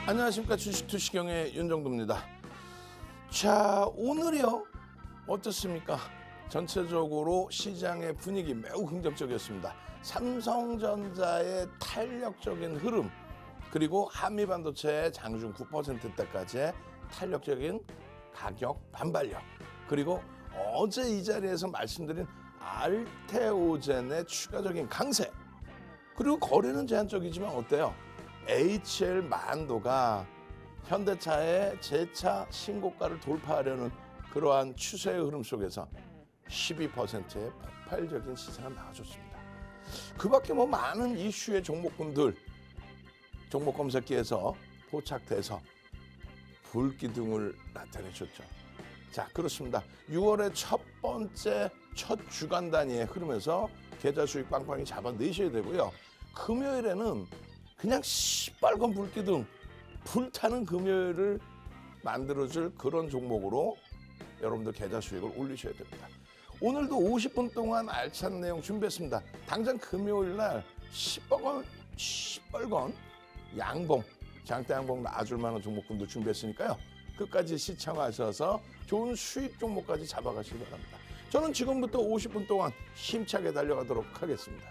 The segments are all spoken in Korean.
안녕하십니까. 주식투시경의 윤정도입니다. 자, 오늘이요 어떻습니까? 전체적으로 시장의 분위기 매우 긍정적이었습니다. 삼성전자의 탄력적인 흐름, 그리고 한미반도체의 장중 9%대까지의 탄력적인 가격 반발력, 그리고 어제 이 자리에서 말씀드린 알테오젠의 추가적인 강세, 그리고 거래는 제한적이지만 어때요? HL 만도가 현대차의 재차 신고가를 돌파하려는 그러한 추세의 흐름 속에서 12%의 폭발적인 시세가 나와줬습니다. 그 밖에 뭐 많은 이슈의 종목군들 종목 검색기에서 포착돼서 불기둥을 나타내셨죠. 자, 그렇습니다. 6월의 첫 번째 첫 주간 단위의 흐름에서 계좌 수익 빵빵히 잡아내셔야 되고요. 금요일에는 그냥 시뻘건 불기둥, 불타는 금요일을 만들어줄 그런 종목으로 여러분들 계좌 수익을 올리셔야 됩니다. 오늘도 50분 동안 알찬 내용 준비했습니다. 당장 금요일 날 시뻘건 양봉, 장대 양봉 놔줄 만한 종목군도 준비했으니까요. 끝까지 시청하셔서 좋은 수익 종목까지 잡아가시기 바랍니다. 저는 지금부터 50분 동안 힘차게 달려가도록 하겠습니다.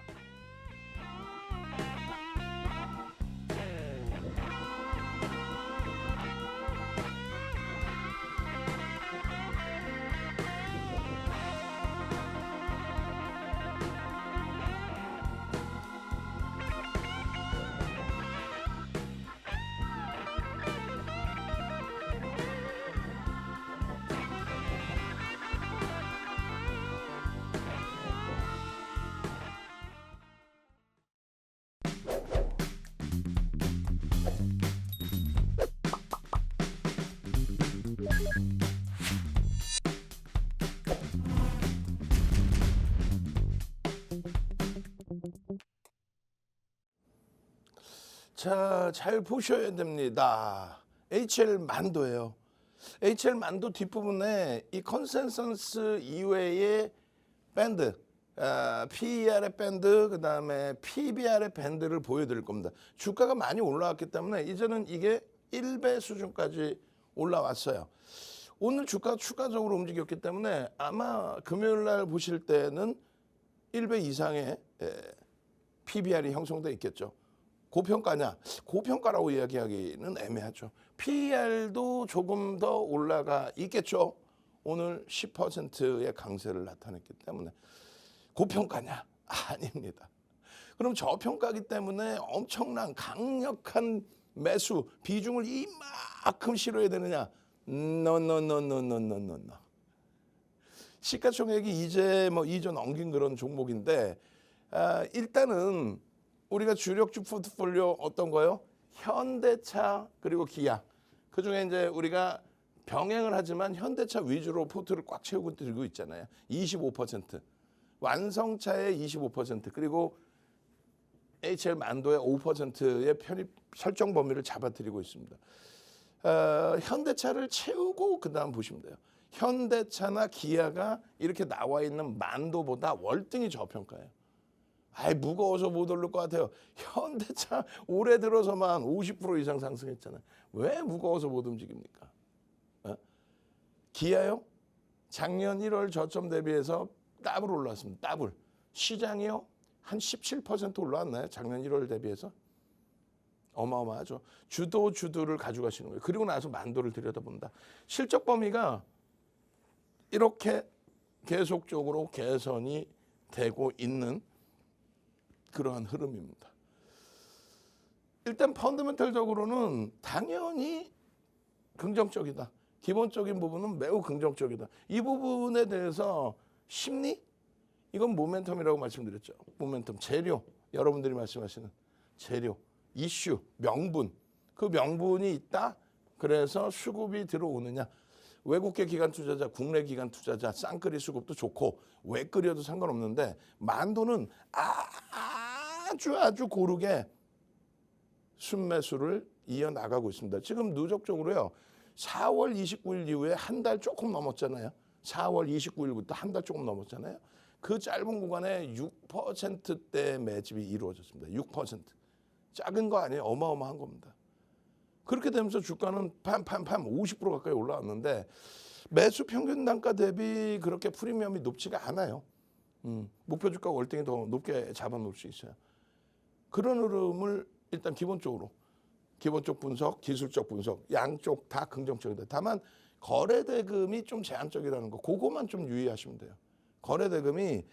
자, 잘 보셔야 됩니다. HL 만도예요. HL 만도 뒷부분에 이 컨센서스 이외의 밴드, PER의 밴드, 그 다음에 PBR의 밴드를 보여드릴 겁니다. 주가가 많이 올라왔기 때문에 이제는 이게 1배 수준까지 올라왔어요. 오늘 주가 추가적으로 움직였기 때문에 아마 금요일 날 보실 때는 1배 이상의 PBR이 형성돼 있겠죠. 고평가냐? 고평가라고 이야기하기는 애매하죠. PER도 조금 더 올라가 있겠죠. 오늘 10%의 강세를 나타냈기 때문에 고평가냐? 아닙니다. 그럼 저평가기 때문에 엄청난 강력한 매수 비중을 이만큼 실어야 되느냐? No. 시가총액이 이제 뭐 2조 넘긴 그런 종목인데 일단은 우리가 주력주 포트폴리오 어떤 거요? 현대차 그리고 기아. 그중에 이제 우리가 병행을 하지만 현대차 위주로 포트를 꽉 채우고 들고 있잖아요. 25%. 완성차의 25%. 그리고 HL 만도의 5%의 편입 설정 범위를 잡아드리고 있습니다. 현대차를 채우고 그다음 보시면 돼요. 현대차나 기아가 이렇게 나와 있는 만도보다 월등히 저평가예요. 무거워서 못 오를 것 같아요. 현대차 올해 들어서만 50% 이상 상승했잖아요. 왜 무거워서 못 움직입니까? 기아요? 작년 1월 저점 대비해서 더블 올랐습니다. 더블. 시장이요? 한 17% 올라왔나요? 작년 1월 대비해서? 어마어마하죠. 주도를 가져가시는 거예요. 그리고 나서 만도를 들여다본다. 실적 범위가 이렇게 계속적으로 개선이 되고 있는 그러한 흐름입니다. 일단 펀더멘털적으로는 당연히 긍정적이다. 기본적인 부분은 매우 긍정적이다. 이 부분에 대해서 심리? 이건 모멘텀이라고 말씀드렸죠. 모멘텀, 재료, 여러분들이 말씀하시는 재료, 이슈, 명분. 그 명분이 있다. 그래서 수급이 들어오느냐. 외국계 기관 투자자, 국내 기관 투자자, 쌍끌이 수급도 좋고 왜 끓여도 상관없는데 만도는 아주 고르게 순매수를 이어나가고 있습니다. 지금 누적적으로요. 4월 29일 이후에 한 달 조금 넘었잖아요. 4월 29일부터 한 달 조금 넘었잖아요. 그 짧은 구간에 6%대 매집이 이루어졌습니다. 6%. 작은 거 아니에요. 어마어마한 겁니다. 그렇게 되면서 주가는 팜 50% 가까이 올라왔는데 매수 평균 단가 대비 그렇게 프리미엄이 높지가 않아요. 목표 주가 월등히 더 높게 잡아놓을 수 있어요. 그런 흐름을 일단 기본적 분석, 기술적 분석 양쪽 다 긍정적이다. 다만 거래 대금이 좀 제한적이라는 거, 그거만 좀 유의하시면 돼요. 거래 대금이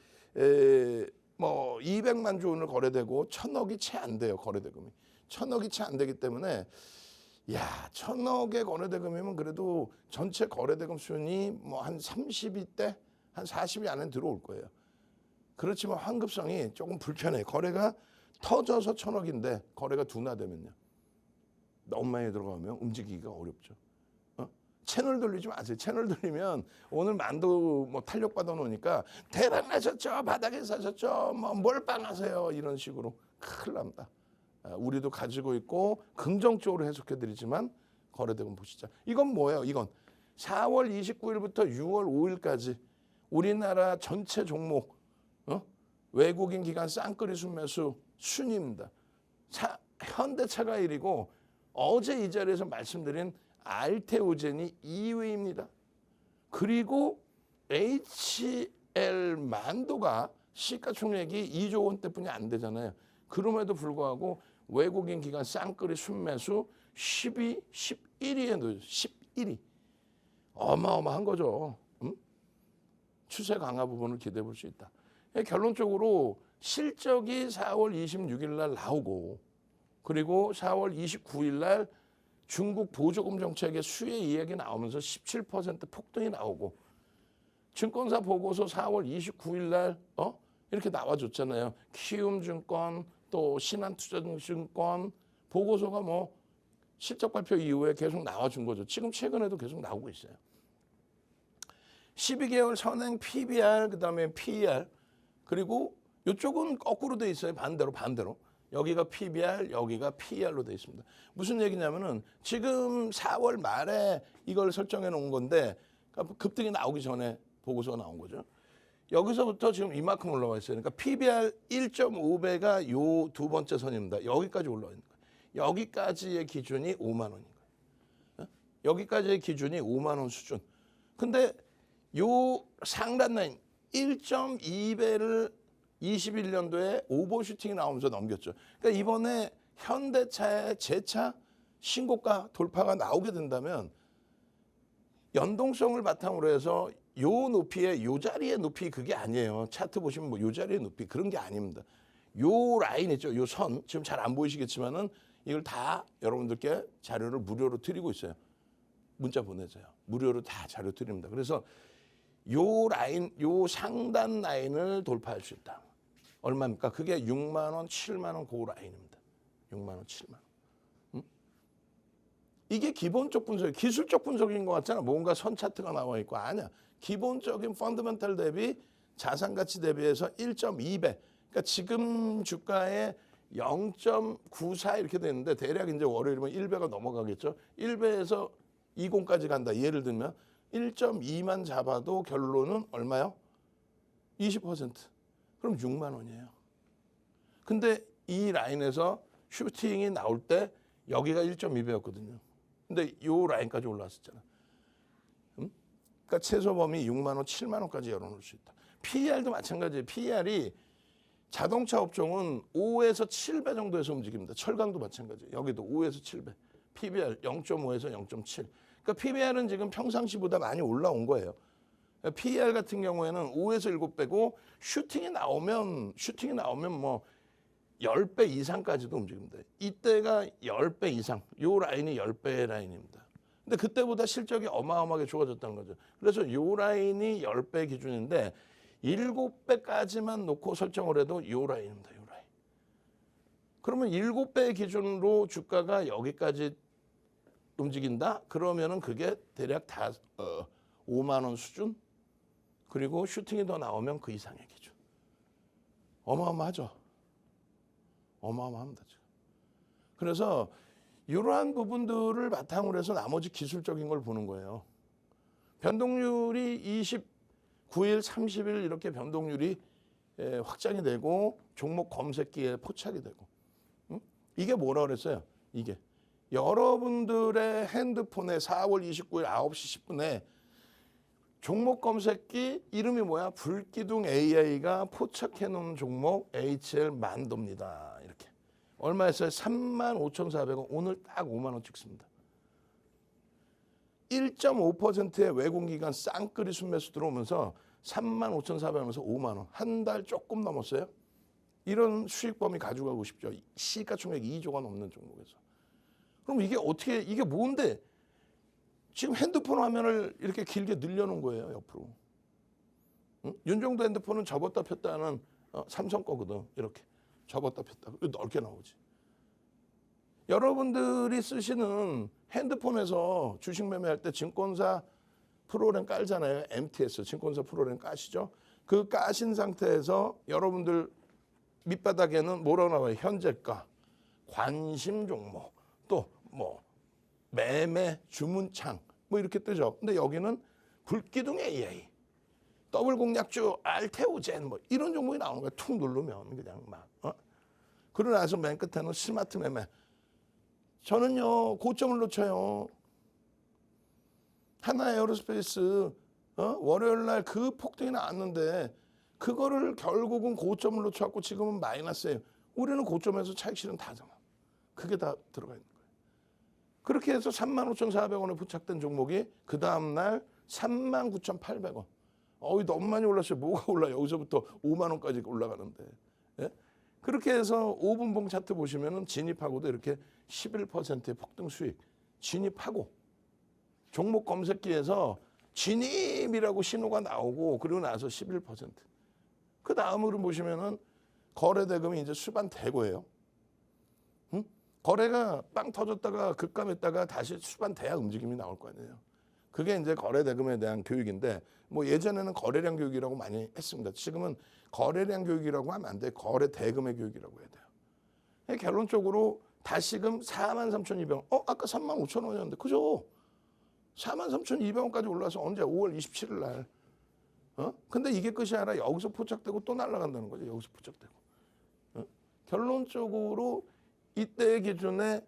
뭐 200만 주 오늘 거래되고 1000억이 채 안 돼요. 거래 대금이 1000억이 채 안 되기 때문에 1000억의 거래 대금이면 그래도 전체 거래 대금 수준이 뭐 한 30대 한 40이 안에 들어올 거예요. 그렇지만 환급성이 조금 불편해. 거래가 터져서 1000억인데 거래가 둔화되면요. 너무 많이 들어가면 움직이기가 어렵죠. 채널 돌리지 마세요. 채널 돌리면 오늘 만두 뭐 탄력 받아 놓으니까 대란하셨죠, 바닥에 사셨죠, 뭐 몰빵하세요 이런 식으로 큰일 납니다. 우리도 가지고 있고 긍정적으로 해석해 드리지만 거래대금 보시자. 이건 뭐예요? 이건 4월 29일부터 6월 5일까지 우리나라 전체 종목 외국인 기관 쌍끌이 순매수 순위입니다. 현대차가 1위고 어제 이 자리에서 말씀드린 알테오젠이 2위입니다. 그리고 HL 만도가 시가총액이 2조 원대뿐이 안 되잖아요. 그럼에도 불구하고 외국인 기관 쌍끌이 순매수 10위, 11위에 놓여요. 11위. 어마어마한 거죠. 추세 강화 부분을 기대해 볼 수 있다. 결론적으로 실적이 4월 26일 날 나오고 그리고 4월 29일 날 중국 보조금 정책의 수혜 이야기 나오면서 17% 폭등이 나오고 증권사 보고서 4월 29일 날 이렇게 나와줬잖아요. 키움증권 또 신한투자증권 보고서가 뭐 실적 발표 이후에 계속 나와준 거죠. 지금 최근에도 계속 나오고 있어요. 12개월 선행 PBR 그다음에 PER 그리고 이쪽은 거꾸로 돼 있어요. 반대로. 여기가 PBR, 여기가 PER로 돼 있습니다. 무슨 얘기냐면은 지금 4월 말에 이걸 설정해 놓은 건데 급등이 나오기 전에 보고서가 나온 거죠. 여기서부터 지금 이만큼 올라와 있어요. 그러니까 PBR 1.5배가 요 두 번째 선입니다. 여기까지 올라와 있는 거예요. 여기까지의 기준이 5만 원인 거예요. 여기까지의 기준이 5만 원 수준. 근데 요 상단 라인 1.2배를 21년도에 오버슈팅이 나오면서 넘겼죠. 그러니까 이번에 현대차의 재차 신고가 돌파가 나오게 된다면 연동성을 바탕으로 해서 요 높이의 요 자리의 높이 그게 아니에요. 차트 보시면 뭐 요 자리의 높이 그런 게 아닙니다. 요 라인 있죠. 요 선 지금 잘 안 보이시겠지만은 이걸 다 여러분들께 자료를 무료로 드리고 있어요. 문자 보내세요. 무료로 다 자료 드립니다. 그래서 요 라인, 요 상단 라인을 돌파할 수 있다. 얼마입니까? 그게 6만 원, 7만 원 그 라인입니다. 6만 원, 7만 원. 이게 기본적 분석, 기술적 분석인 것 같잖아. 뭔가 선 차트가 나와 있고 아니야. 기본적인 펀더멘탈 대비 자산 가치 대비해서 1.2배. 그러니까 지금 주가에 0.94 이렇게 되는데 대략 이제 월요일이면 1배가 넘어가겠죠. 1배에서 20까지 간다. 예를 들면 1.2만 잡아도 결론은 얼마요? 20%. 그럼 6만 원이에요. 근데 이 라인에서 슈팅이 나올 때 여기가 1.2배였거든요. 근데 이 라인까지 올라왔었잖아. 그러니까 최소 범위 6만 원, 7만 원까지 열어놓을 수 있다. PER도 마찬가지예요. PER이 자동차 업종은 5에서 7배 정도에서 움직입니다. 철강도 마찬가지예요. 여기도 5에서 7배. PBR 0.5에서 0.7. 그러니까 PBR은 지금 평상시보다 많이 올라온 거예요. PER 같은 경우에는 5에서 7배고 슈팅이 나오면 뭐 10배 이상까지도 움직입니다. 이때가 10배 이상, 요 라인이 10배 라인입니다. 근데 그때보다 실적이 어마어마하게 좋아졌다는 거죠. 그래서 요 라인이 10배 기준인데 7배까지만 놓고 설정을 해도 요 라인입니다. 요 라인. 그러면 7배 기준으로 주가가 여기까지 움직인다? 그러면은 그게 대략 다 5만 원 수준? 그리고 슈팅이 더 나오면 그 이상의 기준. 어마어마하죠. 어마어마합니다. 지금. 그래서 이러한 부분들을 바탕으로 해서 나머지 기술적인 걸 보는 거예요. 변동률이 29일, 30일 이렇게 변동률이 확장이 되고 종목 검색기에 포착이 되고 이게 뭐라 그랬어요? 이게 여러분들의 핸드폰에 4월 29일 9시 10분에 종목 검색기 이름이 뭐야? 불기둥 AI가 포착해 놓은 종목 HL 만도입니다. 이렇게. 얼마였어요? 35,400원. 오늘 딱 5만 원 찍습니다. 1.5%의 외국기관 쌍끌이 순매수 들어오면서 35,400원에서 5만 원. 한 달 조금 넘었어요. 이런 수익 범위 가져가고 싶죠. 시가총액 2조가 넘는 종목에서. 그럼 이게 어떻게, 이게 뭔데? 지금 핸드폰 화면을 이렇게 길게 늘려놓은 거예요, 옆으로. 응? 윤종도 핸드폰은 접었다 폈다 하는 삼성 거거든. 이렇게 접었다 폈다. 넓게 나오지. 여러분들이 쓰시는 핸드폰에서 주식 매매할 때 증권사 프로그램 깔잖아요. MTS, 증권사 프로그램 까시죠. 그 까신 상태에서 여러분들 밑바닥에는 뭐라고 나와요? 현재가, 관심 종목, 또 뭐 매매 주문창 뭐 이렇게 뜨죠. 근데 여기는 불기둥 AI, 더블 공략주, 알테오젠 뭐 이런 종목이 나오는 거야. 툭 누르면 그냥 막. 그러고 나서 맨 끝에는 스마트 매매. 저는요 고점을 놓쳐요. 하나 에어로스페이스 월요일 날 그 폭등이 나왔는데 그거를 결국은 고점을 놓쳐갖고 지금은 마이너스예요. 우리는 고점에서 차익 실현 다잖아. 그게 다 들어가 있는 거예요. 그렇게 해서 35,400원에 부착된 종목이 그 다음날 39,800원. 너무 많이 올랐어요. 뭐가 올라? 여기서부터 5만 원까지 올라가는데. 예? 그렇게 해서 5분봉 차트 보시면은 진입하고도 이렇게 11%의 폭등 수익. 진입하고 종목 검색기에서 진입이라고 신호가 나오고 그리고 나서 11%. 그 다음으로 보시면은 거래 대금이 이제 수반 대고예요. 응? 거래가 빵 터졌다가 급감했다가 다시 수반 돼야 움직임이 나올 거 아니에요. 그게 이제 거래 대금에 대한 교육인데 뭐 예전에는 거래량 교육이라고 많이 했습니다. 지금은 거래량 교육이라고 하면 안 돼. 거래 대금의 교육이라고 해야 돼요. 결론적으로 다시금 43,200원. 아까 35,000원이었는데 그죠? 43,200원까지 올라서 언제? 5월 27일 날. 근데 이게 끝이 아니라 여기서 포착되고 또 날아간다는 거죠. 여기서 포착되고. 결론적으로 이때 기준에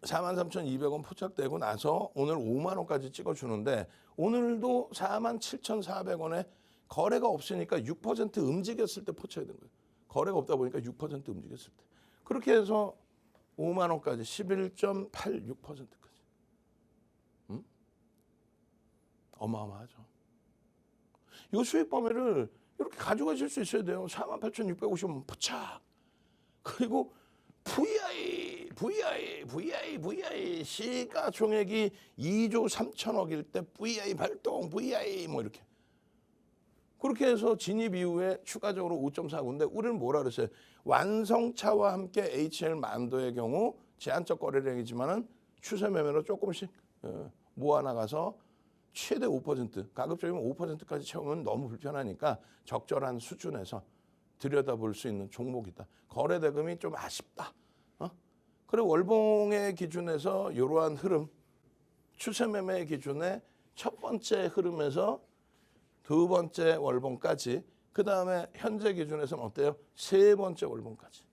43,200원 포착되고 나서 오늘 5만 원까지 찍어주는데 오늘도 47,400원에 거래가 없으니까 6% 움직였을 때 포착이 된 거예요. 거래가 없다 보니까 6% 움직였을 때. 그렇게 해서 5만 원까지 11.86%까지. 어마어마하죠. 이 수익 범위를 이렇게 가져가실 수 있어야 돼요. 48,650원 포착. 그리고 VI 시가총액이 2조 3천억일 때 VI 발동, VI 뭐 이렇게. 그렇게 해서 진입 이후에 추가적으로 5.49인데 우리는 뭐라 그랬어요? 완성차와 함께 HL 만도의 경우 제한적 거래량이지만은 추세 매매로 조금씩 모아나가서 최대 5%, 가급적이면 5%까지 채우면 너무 불편하니까 적절한 수준에서 들여다볼 수 있는 종목이다. 거래 대금이 좀 아쉽다. 그리고 월봉의 기준에서 이러한 흐름, 추세 매매의 기준에 첫 번째 흐름에서 두 번째 월봉까지, 그 다음에 현재 기준에서는 어때요? 세 번째 월봉까지.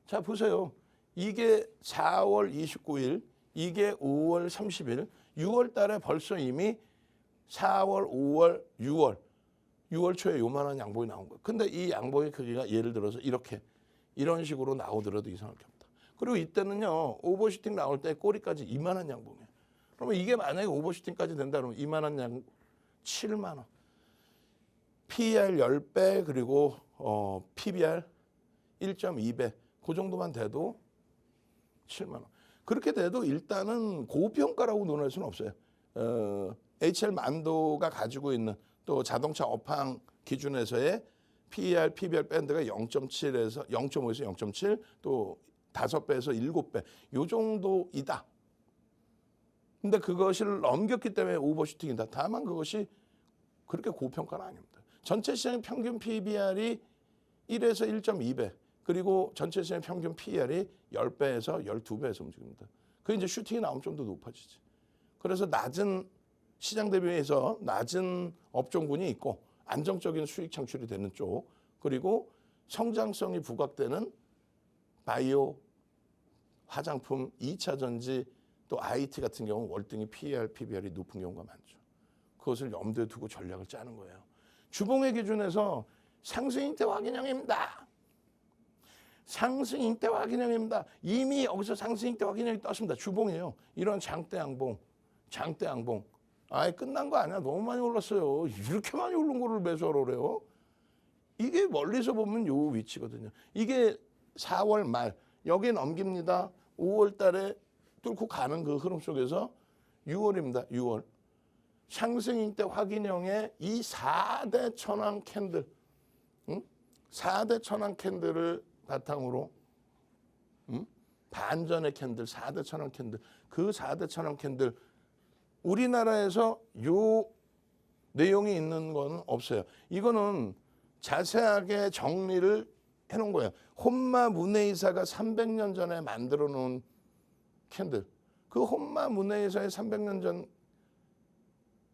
자 보세요. 이게 4월 29일, 이게 5월 30일, 6월 달에 벌써 이미 4월, 5월, 6월 초에 요만한 양봉이 나온 거예요. 근데 이 양봉의 크기가 예를 들어서 이렇게 이런 식으로 나오더라도 이상할 게 없다. 그리고 이때는요. 오버슈팅 나올 때 꼬리까지 이만한 양봉이에요. 그러면 이게 만약에 오버슈팅까지 된다 그러면 이만한 양봉 7만 원. PER 10배 그리고 PBR 1.2배. 그 정도만 돼도 7만 원. 그렇게 돼도 일단은 고평가라고 논할 수는 없어요. HL 만도가 가지고 있는 또 자동차 업황 기준에서의 PER, PBR 밴드가 0.7에서 0.5에서 0.7, 또 5배에서 7배 요 정도이다. 근데 그것을 넘겼기 때문에 오버슈팅이다. 다만 그것이 그렇게 고평가는 아닙니다. 전체 시장 평균 PBR이 1에서 1.2배. 그리고 전체 시장 평균 PER이 10배에서 12배에서 움직입니다. 그게 이제 슈팅이 나오면 좀 더 높아지지. 그래서 낮은 시장 대비해서 낮은 업종군이 있고 안정적인 수익 창출이 되는 쪽, 그리고 성장성이 부각되는 바이오, 화장품, 2차 전지, 또 IT 같은 경우는 월등히 PER, PBR이 높은 경우가 많죠. 그것을 염두에 두고 전략을 짜는 거예요. 주봉의 기준에서 상승 인대 확인형입니다. 상승 인대 확인형입니다. 이미 여기서 상승 인대 확인형이 떴습니다. 주봉이에요. 이런 장대 양봉. 아예 끝난 거 아니야. 너무 많이 올랐어요. 이렇게 많이 오른 거를 매수하러 그래요. 이게 멀리서 보면 요 위치거든요. 이게 4월 말 여기에 넘깁니다. 5월 달에 뚫고 가는 그 흐름 속에서 6월입니다. 6월. 상승 인대 확인형의 이 4대 천왕 캔들, 4대 천왕 캔들을 바탕으로 반전의 캔들, 4대 천왕 캔들, 그 4대 천왕 캔들 우리나라에서 요 내용이 있는 건 없어요. 이거는 자세하게 정리를 해놓은 거예요. 혼마 문해이사가 300년 전에 만들어 놓은 캔들. 그 혼마 문해이사의 300년 전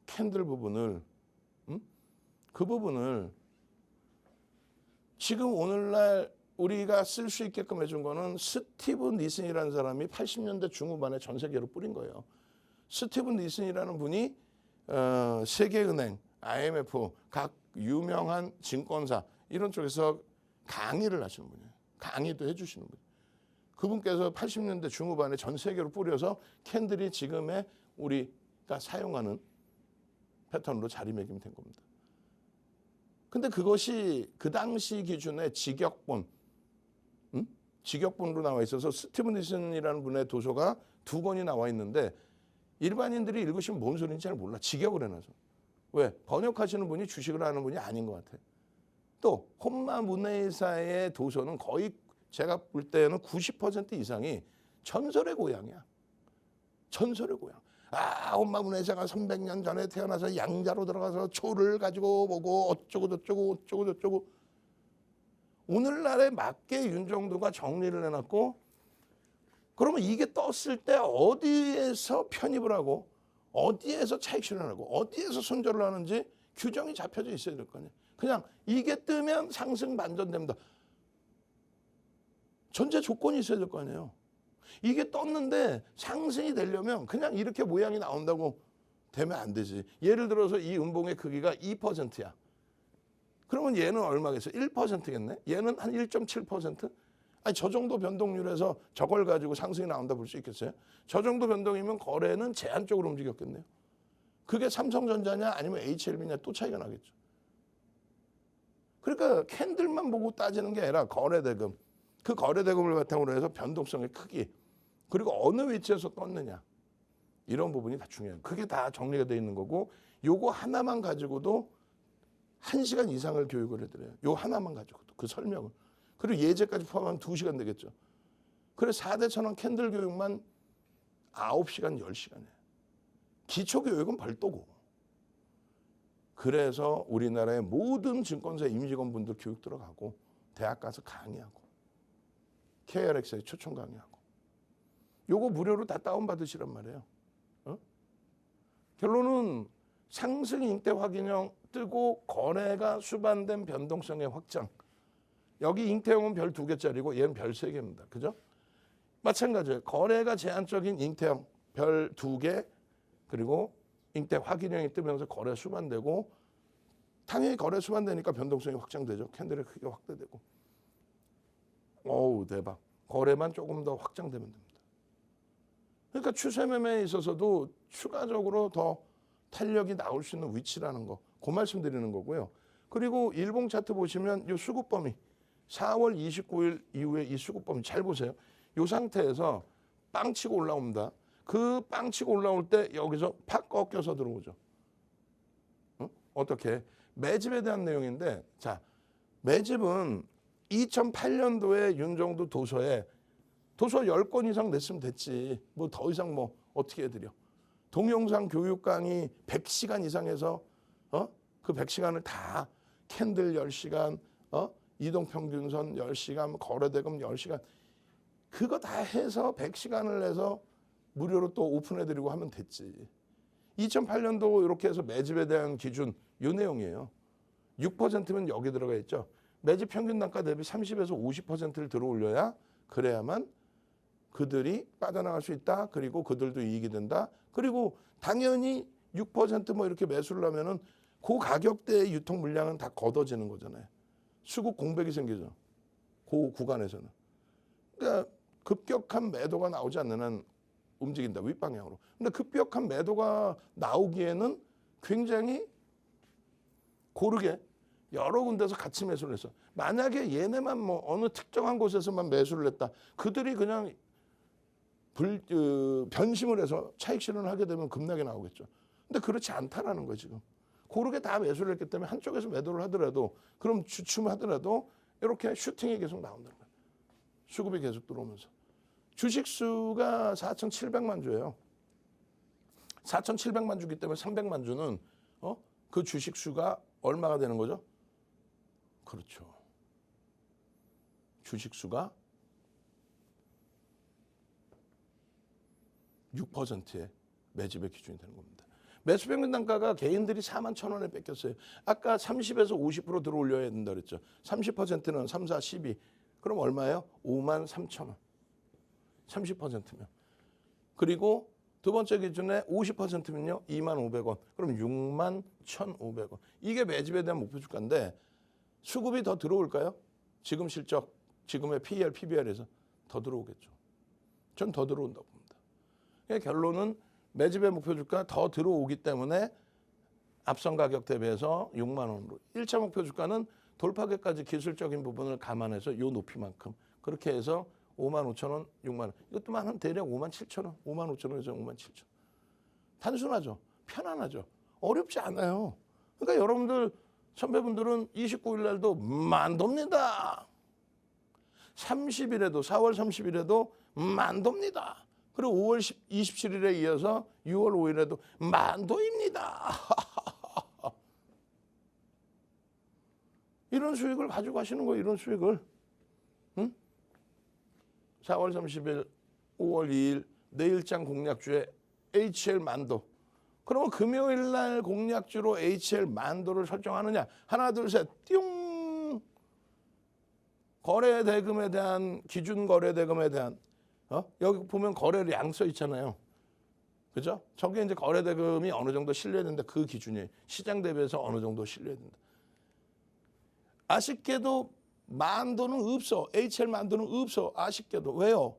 캔들 부분을 그 부분을 지금 오늘날 우리가 쓸 수 있게끔 해준 거는 스티브 니슨이라는 사람이 80년대 중후반에 전 세계로 뿌린 거예요. 스티브 니슨이라는 분이 세계은행, IMF, 각 유명한 증권사 이런 쪽에서 강의를 하시는 분이에요. 강의도 해주시는 분이에요. 그분께서 80년대 중후반에 전 세계로 뿌려서 캔들이 지금의 우리가 사용하는 패턴으로 자리매김이 된 겁니다. 근데 그것이 그 당시 기준의 직역본, 직역본으로 나와 있어서 스티븐 니슨이라는 분의 도서가 2권이 나와 있는데 일반인들이 읽으시면 뭔 소리인지 잘 몰라. 직역을 해놔서. 왜? 번역하시는 분이 주식을 하는 분이 아닌 것 같아. 또 혼마 문해이사의 도서는 거의 제가 볼 때는 90% 이상이 전설의 고향이야. 전설의 고향. 혼마 문해이사가 300년 전에 태어나서 양자로 들어가서 초를 가지고 보고 어쩌고 저쩌고 오늘날에 맞게 윤정도가 정리를 해놨고 그러면 이게 떴을 때 어디에서 편입을 하고 어디에서 차익 실현하고 어디에서 손절을 하는지 규정이 잡혀져 있어야 될 거 아니에요. 그냥 이게 뜨면 상승 반전됩니다. 전제 조건이 있어야 될 거 아니에요. 이게 떴는데 상승이 되려면 그냥 이렇게 모양이 나온다고 되면 안 되지. 예를 들어서 이 음봉의 크기가 2%야. 그러면 얘는 얼마겠어? 1%겠네? 얘는 한 1.7%? 아니 저 정도 변동률에서 저걸 가지고 상승이 나온다 볼 수 있겠어요? 저 정도 변동이면 거래는 제한적으로 움직였겠네요. 그게 삼성전자냐 아니면 HLB냐 또 차이가 나겠죠. 그러니까 캔들만 보고 따지는 게 아니라 거래대금, 그 거래대금을 바탕으로 해서 변동성의 크기, 그리고 어느 위치에서 떴느냐 이런 부분이 다 중요해요. 그게 다 정리가 되어 있는 거고 요거 하나만 가지고도 1시간 이상을 교육을 해드려요. 요 하나만 가지고도 그 설명을. 그리고 예제까지 포함하면 2시간 되겠죠. 그래서 4대 천왕 캔들 교육만 9시간, 10시간이에요. 기초교육은 별도고. 그래서 우리나라의 모든 증권사 임직원분들 교육 들어가고 대학 가서 강의하고 KRX에 초청 강의하고 요거 무료로 다 다운받으시란 말이에요. 결론은 상승 인대 확인형 뜨고 거래가 수반된 변동성의 확장. 여기 잉태형은 별 2개짜리고 얘는 별 3개입니다. 그죠? 마찬가지예요. 거래가 제한적인 잉태형 별 2개 그리고 잉태 확인형이 뜨면서 거래 수반되고 당연히 거래 수반되니까 변동성이 확장되죠. 캔들의 크기가 확대되고. 어우 대박. 거래만 조금 더 확장되면 됩니다. 그러니까 추세 매매에 있어서도 추가적으로 더 탄력이 나올 수 있는 위치라는 거. 그 말씀 드리는 거고요. 그리고 일봉 차트 보시면 이 수급 범위 4월 29일 이후에 이 수급 범위 잘 보세요. 이 상태에서 빵 치고 올라옵니다. 그 빵 치고 올라올 때 여기서 팍 꺾여서 들어오죠. 어떻게? 매집에 대한 내용인데 자 매집은 2008년도에 윤정도 도서에 도서 10권 이상 냈으면 됐지. 뭐 더 이상 뭐 어떻게 해드려. 동영상 교육 강의 100시간 이상 해서 그 100시간을 다 캔들 10시간 이동평균선 10시간 거래대금 10시간 그거 다 해서 100시간을 내서 무료로 또 오픈해드리고 하면 됐지. 2008년도 이렇게 해서 매집에 대한 기준 이 내용이에요. 6%면 여기 들어가 있죠. 매집 평균 단가 대비 30에서 50%를 들어올려야 그래야만 그들이 빠져나갈 수 있다. 그리고 그들도 이익이 된다. 그리고 당연히 6%뭐 이렇게 매수를 하면은 그 가격대의 유통 물량은 다 걷어지는 거잖아요. 수급 공백이 생기죠. 그 구간에서는. 그러니까 급격한 매도가 나오지 않는 한 움직인다. 윗방향으로. 근데 급격한 매도가 나오기에는 굉장히 고르게 여러 군데서 같이 매수를 했어. 만약에 얘네만 뭐 어느 특정한 곳에서만 매수를 했다. 그들이 그냥 변심을 해서 차익 실현을 하게 되면 급락이 나오겠죠. 근데 그렇지 않다라는 거예요, 지금. 고르게 다 매수를 했기 때문에 한쪽에서 매도를 하더라도 그럼 주춤하더라도 이렇게 슈팅이 계속 나온다는 거예요. 수급이 계속 들어오면서. 주식수가 4,700만 주예요. 4,700만 주기 때문에 300만 주는 그 주식수가 얼마가 되는 거죠? 그렇죠. 주식수가 6%의 매집의 기준이 되는 겁니다. 매수평균 단가가 개인들이 41,000원에 뺏겼어요. 아까 30에서 50% 들어올려야 된다 그랬죠. 30%는 3, 4, 12. 그럼 얼마예요? 53,000원. 30%면. 그리고 두 번째 기준에 50%면요. 25,500원. 그럼 61,500원. 이게 매집에 대한 목표 주가인데 수급이 더 들어올까요? 지금 실적, 지금의 PER, PBR에서 더 들어오겠죠. 전 더 들어온다고 봅니다. 그러니까 결론은 매집의 목표 주가 더 들어오기 때문에 앞선 가격 대비해서 6만 원으로. 1차 목표 주가는 돌파계까지 기술적인 부분을 감안해서 요 높이만큼. 그렇게 해서 55,000원, 6만 원. 이것도만 한 대략 57,000원, 55,000원에서 57,000원. 단순하죠. 편안하죠. 어렵지 않아요. 그러니까 여러분들 선배분들은 29일 날도 만도입니다. 30일에도 4월 30일에도 만도입니다. 그리고 5월 27일에 이어서 6월 5일에도 만도입니다. 이런 수익을 가지고 가시는 거예요. 이런 수익을. 응? 4월 30일, 5월 2일 내일장 공략주에 HL 만도. 그러면 금요일 날 공략주로 HL 만도를 설정하느냐? 하나, 둘, 셋, 띵. 거래 대금에 대한 기준 거래 대금에 대한 여기 보면 거래량 써 있잖아요. 그죠? 저게 이제 거래 대금이 어느 정도 실려야 된다. 그 기준이 시장 대비해서 어느 정도 실려야 된다. 아쉽게도 만도는 없어. HL 만도는 없어. 아쉽게도. 왜요?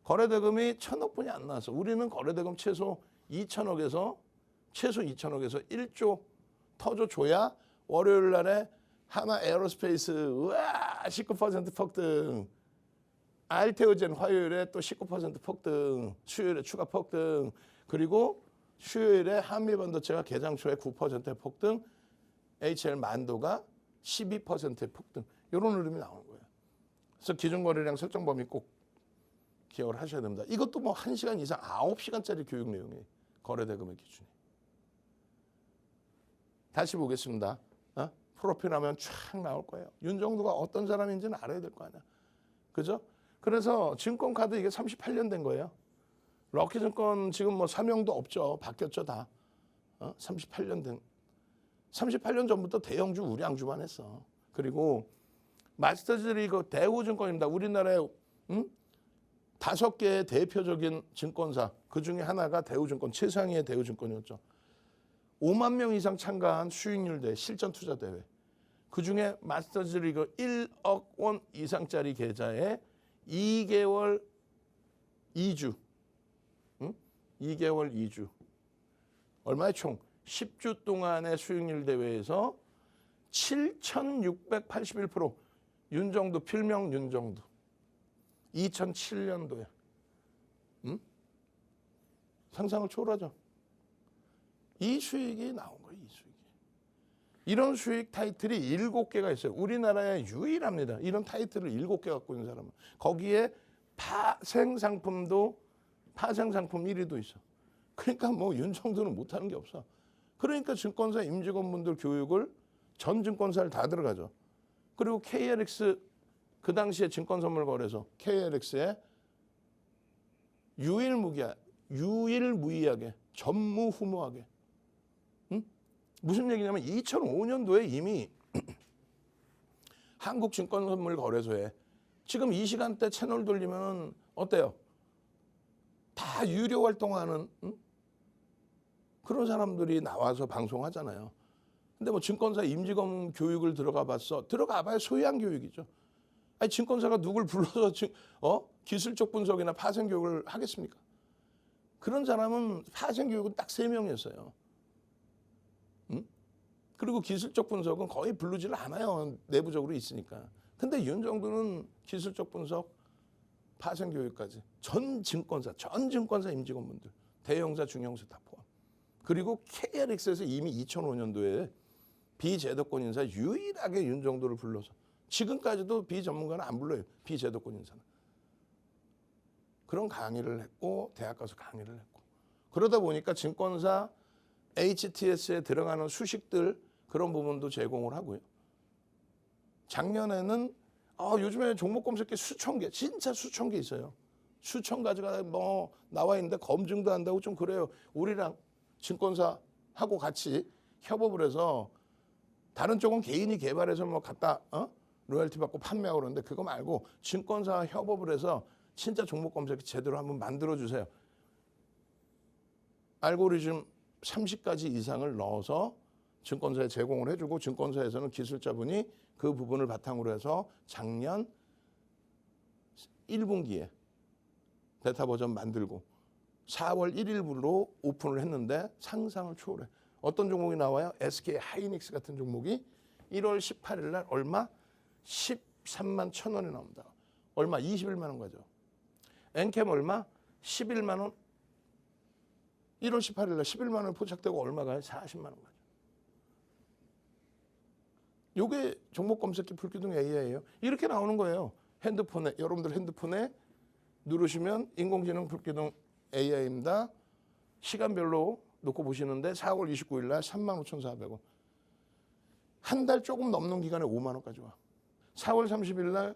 거래 대금이 1,000억 분이 안 나왔어. 우리는 거래 대금 최소 2,000억에서 1조 터줘줘야 월요일 날에 하나 에어로스페이스 우와 19% 폭등. 알테오젠 화요일에 또 19% 폭등. 수요일에 추가 폭등. 그리고 수요일에 한미반도체가 개장 초에 9%의 폭등. HL 만도가 12%의 폭등. 이런 흐름이 나오는 거예요. 그래서 기준 거래량 설정 범위 꼭 기억을 하셔야 됩니다. 이것도 뭐 1시간 이상 9시간짜리 교육 내용이에요. 거래 대금의 기준이. 다시 보겠습니다. 프로필 하면 쫙 나올 거예요. 윤정두가 어떤 사람인지는 알아야 될 거 아니야. 그죠? 그래서 증권카드 이게 38년 된 거예요. 럭키증권 지금 뭐 사명도 없죠. 바뀌었죠 다. 38년 전부터 대형주 우량주만 했어. 그리고 마스터즈 리그 대우증권입니다. 우리나라에 5개의 대표적인 증권사 그중에 하나가 대우증권 최상위의 대우증권이었죠. 5만 명 이상 참가한 수익률 대회 실전 투자 대회. 그중에 마스터즈 리그 1억 원 이상짜리 계좌에 2개월 2주 2개월 2주 얼마에 총 10주 동안의 수익률 대회에서 7,681% 윤정두 필명 윤정두 2007년도에 상상을 초월하죠. 이 수익이 나온 거예요. 이 수익이. 이런 수익 타이틀이 7개가 있어요. 우리나라에 유일합니다. 이런 타이틀을 7개 갖고 있는 사람은. 거기에 파생 상품 1위도 있어. 그러니까 뭐 윤정두는 못하는 게 없어. 그러니까 증권사 임직원분들 교육을 전 증권사를 다 들어가죠. 그리고 KLX 그 당시에 증권선물거래소 KLX에 유일무이하게 전무후무하게 무슨 얘기냐면 2005년도에 이미 한국증권선물거래소에 지금 이 시간대 채널 돌리면 어때요? 다 유료 활동하는 그런 사람들이 나와서 방송하잖아요. 근데 뭐 증권사 임직원 교육을 들어가 봤어. 들어가 봐야 소양 교육이죠. 아니 증권사가 누굴 불러서 기술적 분석이나 파생 교육을 하겠습니까? 그런 사람은 파생 교육은 딱 3명이었어요. 그리고 기술적 분석은 거의 부르지를 않아요. 내부적으로 있으니까. 근데 윤정도는 기술적 분석, 파생 교육까지 전 증권사 임직원분들, 대형사, 중형사 다 포함. 그리고 KRX에서 이미 2005년도에 비제도권 인사 유일하게 윤정도를 불러서 지금까지도 비전문가는 안 불러요. 비제도권 인사는. 그런 강의를 했고 대학 가서 강의를 했고 그러다 보니까 증권사 HTS에 들어가는 수식들 그런 부분도 제공을 하고요. 작년에는 요즘에 종목 검색기 수천 개, 진짜 수천 개 있어요. 수천 가지가 뭐 나와 있는데 검증도 한다고 좀 그래요. 우리랑 증권사하고 같이 협업을 해서 다른 쪽은 개인이 개발해서 뭐 갖다 로열티 받고 판매하고 그러는데 그거 말고 증권사 협업을 해서 진짜 종목 검색기 제대로 한번 만들어 주세요. 알고리즘 30가지 이상을 넣어서 증권사에 제공을 해주고 증권사에서는 기술자분이 그 부분을 바탕으로 해서 작년 1분기에 베타 버전 만들고 4월 1일부로 오픈을 했는데 상상을 초월해. 어떤 종목이 나와요? SK 하이닉스 같은 종목이 1월 18일 날 얼마? 13만 1,000원에 나옵니다. 얼마? 21만 원 가죠. 엔캠 얼마? 11만 원. 1월 18일 날 11만 원 포착되고 얼마가요? 40만 원 가죠. 요게 종목 검색기 불기둥 AI예요. 이렇게 나오는 거예요. 핸드폰에 여러분들 핸드폰에 누르시면 인공지능 불기둥 AI입니다. 시간별로 놓고 보시는데 4월 29일 날 35,400원. 한 달 조금 넘는 기간에 5만 원까지 와. 4월 30일 날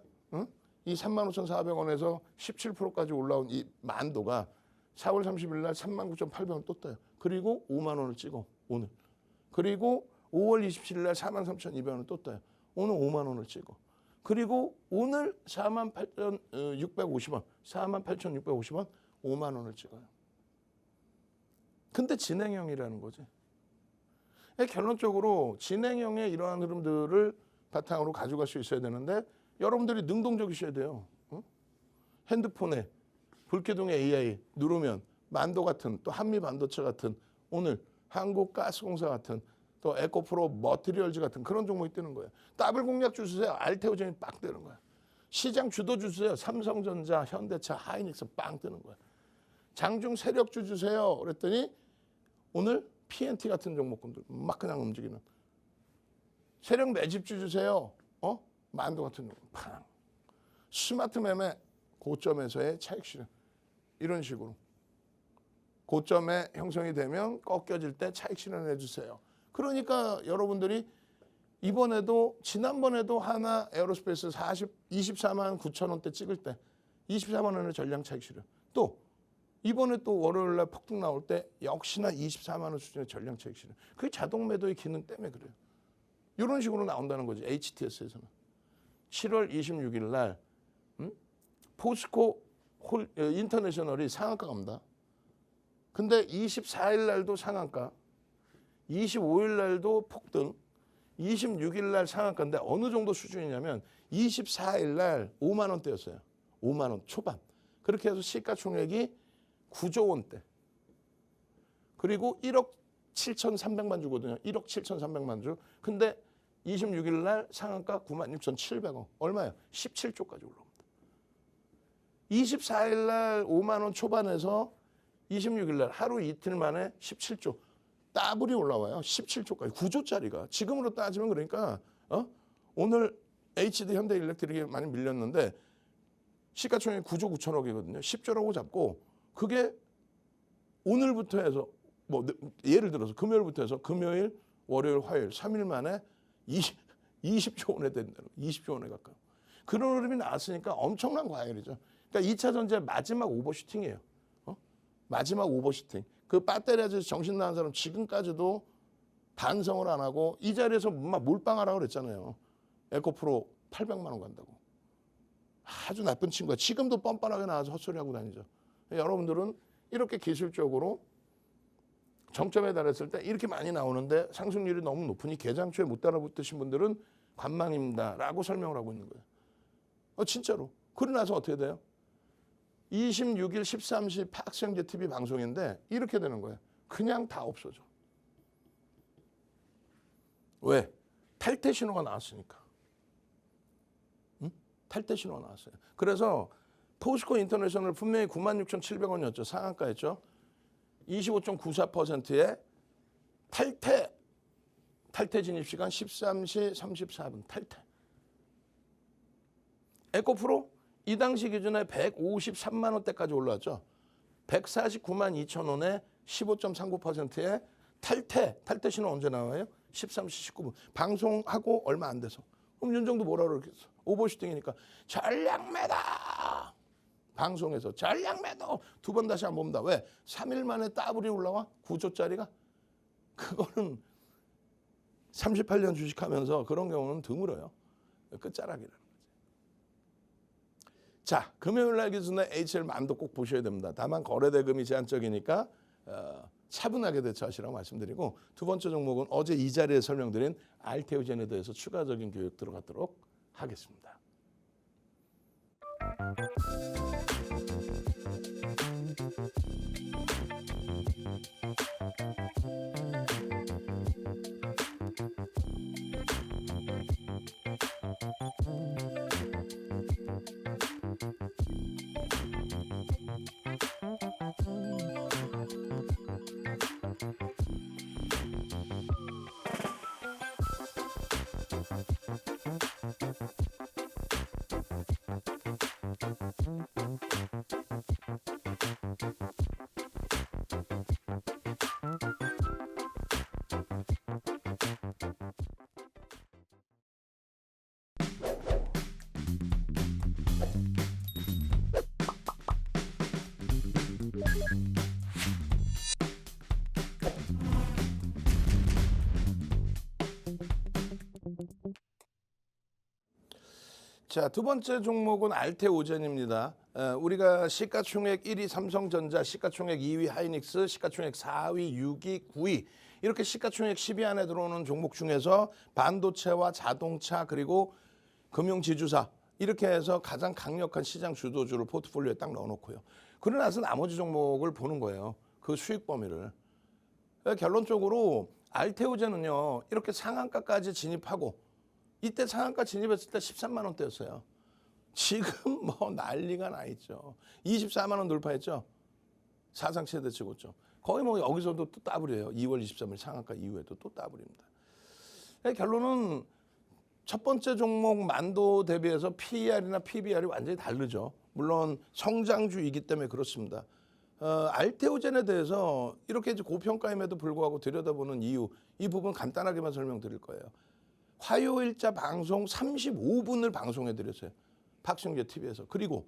이 35,400원에서 17%까지 올라온 이 만도가 4월 30일 날 39,800원 또 떠요. 그리고 5만 원을 찍어 오늘. 그리고 5월 27일 날 43,200원을 또 떠요. 오늘 5만 원을 찍어. 그리고 오늘 48,650원, 48,650원, 5만 원을 찍어요. 근데 진행형이라는 거지. 결론적으로 진행형의 이러한 흐름들을 바탕으로 가져갈 수 있어야 되는데 여러분들이 능동적이셔야 돼요. 핸드폰에 불기둥 AI 누르면 만도 같은 또 한미반도체 같은 오늘 한국가스공사 같은 또 에코프로 머티리얼즈 같은 그런 종목이 뜨는 거예요. 더블 공략 주세요. 알테오젠이 빵 뜨는 거야. 시장 주도 주세요. 삼성전자, 현대차, 하이닉스 빵 뜨는 거야. 장중 세력주 주세요. 그랬더니 오늘 PNT 같은 종목군들 막 그냥 움직이는. 세력 매집주 주세요. 만도 같은 종목 팡. 스마트 매매 고점에서의 차익 실현. 이런 식으로. 고점에 형성이 되면 꺾여질 때 차익 실현해 주세요. 그러니까 여러분들이 이번에도 지난번에도 하나 에어로스페이스 24만 9천 원대 찍을 때 24만 원의 전량 차익 실현. 또 이번에 또 월요일 날 폭등 나올 때 역시나 24만 원 수준의 전량 차익 실현. 그게 자동 매도의 기능 때문에 그래요. 이런 식으로 나온다는 거지. HTS에서는. 7월 26일 날 포스코 인터내셔널이 상한가 갑니다. 근데 24일 날도 상한가, 25일 날도 폭등, 26일 날 상한가인데 어느 정도 수준이냐면 24일 날 5만 원대였어요. 5만 원 초반. 그렇게 해서 시가총액이 9조 원대. 그리고 1억 7,300만 주거든요. 1억 7,300만 주. 근데 26일 날 상한가 96,700원. 얼마예요? 17조까지 올라옵니다. 24일 날 5만 원 초반에서 26일 날 하루 이틀 만에 17조. 더블이 올라와요. 17조까지. 9조짜리가. 지금으로 따지면 그러니까 오늘 HD 현대일렉트릭이 많이 밀렸는데 시가총액 9조 9천억이거든요. 10조라고 잡고 그게 오늘부터 해서 뭐 예를 들어서 금요일부터 해서 금요일, 월요일, 화요일 3일 만에 20조 원에 된다는 거예요. 20조 원에 가까워. 그런 흐름이 나왔으니까 엄청난 과열이죠. 그러니까 2차 전지의 마지막 오버슈팅이에요. 마지막 오버슈팅. 그 배터리에서 정신 나간 사람 지금까지도 반성을 안 하고 이 자리에서 막 몰빵하라고 그랬잖아요. 에코프로 800만 원 간다고. 아주 나쁜 친구야. 지금도 뻔뻔하게 나와서 헛소리하고 다니죠. 여러분들은 이렇게 기술적으로 정점에 달했을 때 이렇게 많이 나오는데 상승률이 너무 높으니 개장초에 못 따라붙으신 분들은 관망입니다라고 설명을 하고 있는 거예요. 진짜로. 그러고 나서 어떻게 돼요? 26일 13시 학생제 TV 방송인데 이렇게 되는 거예요. 그냥 다 없어져. 왜? 탈퇴 신호가 나왔으니까. 응? 탈퇴 신호가 나왔어요. 그래서 포스코 인터내셔널 분명히 96,700원이었죠. 상한가였죠. 25.94%의 탈퇴 진입시간 13시 34분 탈퇴. 에코프로 이 당시 기준에 153만 원대까지 올라왔죠. 149만 2천 원에 15.39%의 탈퇴 신호 언제 나와요? 13시 19분. 방송하고 얼마 안 돼서. 그럼 윤정도 뭐라 그러겠어? 오버슈팅이니까 전량 매도. 방송에서 전량 매도. 두 번 다시 안 봅니다. 왜? 3일 만에 더블이 올라와? 9조짜리가? 그거는 38년 주식하면서 그런 경우는 드물어요. 끝자락이라는 거지. 자, 금요일 날 기준에 HL 만도 꼭 보셔야 됩니다. 다만 거래대금이 제한적이니까 차분하게 대처하시라고 말씀드리고, 두 번째 종목은 어제 이 자리에 설명드린 알테오젠에 대해서 추가적인 교육 들어가도록 하겠습니다. 자, 두 번째 종목은 알테오젠입니다. 우리가 시가총액 1위 삼성전자, 시가총액 2위 하이닉스, 시가총액 4위, 6위, 9위 이렇게 시가총액 10위 안에 들어오는 종목 중에서 반도체와 자동차 그리고 금융지주사 이렇게 해서 가장 강력한 시장 주도주를 포트폴리오에 딱 넣어놓고요. 그러고 나서 나머지 종목을 보는 거예요. 그 수익 범위를. 결론적으로 알테오젠은요. 이렇게 상한가까지 진입하고 이때 상한가 진입했을 때 13만 원대였어요. 지금 뭐 난리가 나 있죠. 24만 원 돌파했죠. 사상 최대치 고점. 거의 뭐 여기서도 또 더블이에요. 2월 23일 상한가 이후에도 또 더블입니다. 결론은 첫 번째 종목 만도 대비해서 PER이나 PBR이 완전히 다르죠. 물론 성장주이기 때문에 그렇습니다. 알테오젠에 대해서 이렇게 이제 고평가임에도 불구하고 들여다보는 이유, 이 부분 간단하게만 설명드릴 거예요. 화요일자 방송 35분을 방송해드렸어요. 박승재 TV에서. 그리고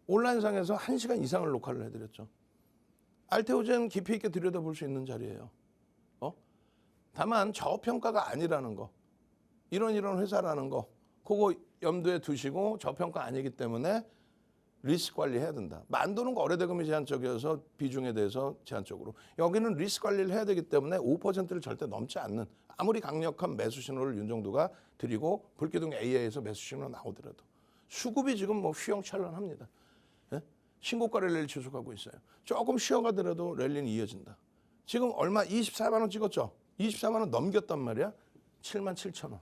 온라인상에서 1시간 이상을 녹화를 해드렸죠. 알테오젠 깊이 있게 들여다볼 수 있는 자리예요. 다만 저평가가 아니라는 거. 이런 회사라는 거. 그거 염두에 두시고 저평가 아니기 때문에 리스크 관리해야 된다. 만도는 거래대금이 제한적이어서 비중에 대해서 제한적으로. 여기는 리스크 관리를 해야 되기 때문에 5%를 절대 넘지 않는 아무리 강력한 매수 신호를 윤정도가 드리고 불기둥 AI에서 매수 신호 나오더라도 수급이 지금 뭐 휘영찬란합니다. 예? 신고가 랠리를 지속하고 있어요. 조금 쉬어가더라도 랠리는 이어진다. 지금 얼마 24만 원 찍었죠? 24만 원 넘겼단 말이야. 7만 7천 원.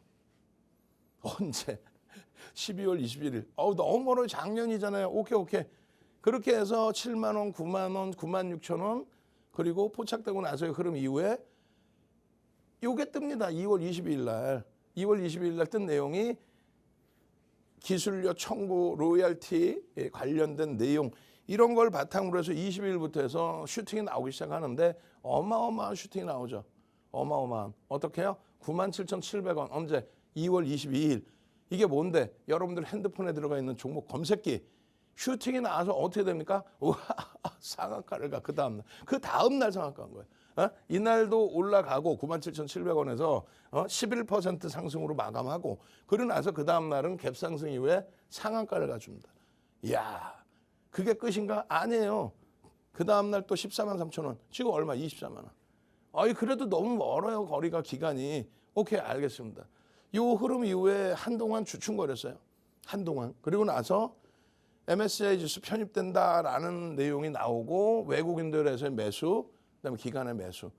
언제? 12월 21일. 너무 멀어요. 작년이잖아요. 오케이. 그렇게 해서 7만 원, 9만 원, 9만 6천 원 그리고 포착되고 나서의 흐름 이후에 요게 뜹니다. 2월 22일 날. 2월 22일 날 뜬 내용이 기술료 청구, 로열티 관련된 내용 이런 걸 바탕으로 해서 20일부터 해서 슈팅이 나오기 시작하는데 어마어마한 슈팅이 나오죠. 어마어마한. 어떻게 해요? 97,700원. 언제? 2월 22일. 이게 뭔데? 여러분들 핸드폰에 들어가 있는 종목 검색기. 슈팅이 나와서 어떻게 됩니까? 우와, 상한가를 가. 그 다음날 상한가인 거예요. 이날도 올라가고 97,700원에서 11% 상승으로 마감하고 그러고 나서 그 다음 날은 갭 상승 이후에 상한가를 가줍니다. 이야, 그게 끝인가? 아니에요. 그 다음 날 또 14만 3천 원. 지금 얼마? 24만 원. 그래도 너무 멀어요. 거리가 기간이. 오케이, 알겠습니다. 이 흐름 이후에 한동안 주춤거렸어요. 한동안. 그리고 나서 MSCI 지수 편입된다라는 내용이 나오고 외국인들에서의 매수, 그다음에 기관의 매수.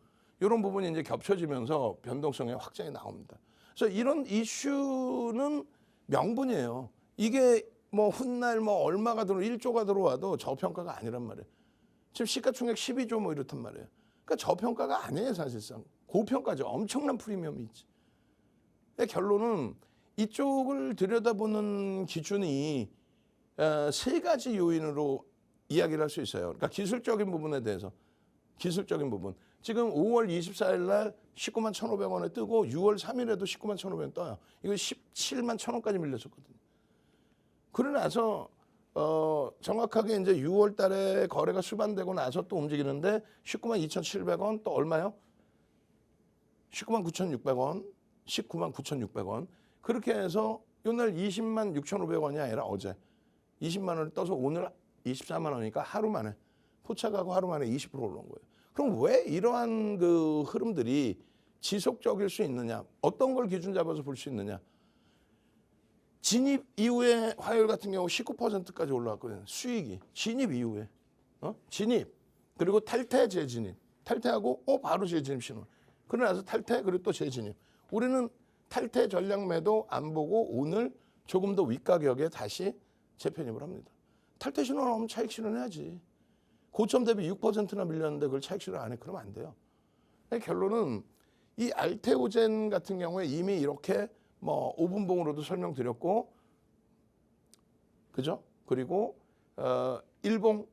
이런 부분이 이제 겹쳐지면서 변동성의 확장이 나옵니다. 그래서 이런 이슈는 명분이에요. 이게 뭐 훗날 뭐 얼마가 1조가 들어와도 저평가가 아니란 말이에요. 지금 시가총액 12조 뭐 이렇단 말이에요. 그러니까 저평가가 아니에요, 사실상. 고평가죠. 엄청난 프리미엄이 있지. 결론은 이쪽을 들여다보는 기준이 세 가지 요인으로 이야기를 할 수 있어요. 그러니까 기술적인 부분에 대해서. 기술적인 부분. 지금 5월 24일 날 19만 1,500원에 뜨고 6월 3일에도 19만 1,500원 떠요. 이거 17만 1,000원까지 밀렸었거든요. 그러고 나서 정확하게 이제 6월 달에 거래가 수반되고 나서 또 움직이는데 19만 2,700원 또 얼마요? 19만 9,600원, 19만 9,600원. 그렇게 해서 이날 20만 6,500원이 아니라 어제 20만 원을 떠서 오늘 24만 원이니까 하루 만에 포착하고 하루 만에 20% 올라온 거예요. 그럼 왜 이러한 그 흐름들이 지속적일 수 있느냐? 어떤 걸 기준 잡아서 볼 수 있느냐? 진입 이후에 화요일 같은 경우 19%까지 올라왔거든요. 수익이. 진입 이후에. 진입. 그리고 탈퇴, 재진입. 탈퇴하고 바로 재진입 신호. 그러고 나서 탈퇴, 그리고 또 재진입. 우리는 탈퇴 전략 매도 안 보고 오늘 조금 더 윗가격에 다시 재편입을 합니다. 탈퇴 신호 나오면 차익 실현해야지. 고점 대비 6%나 밀렸는데 그걸 차익 실현 안 해. 그러면 안 돼요. 결론은 이 알테오젠 같은 경우에 이미 이렇게 뭐 5분봉으로도 설명드렸고, 그죠? 그리고 일봉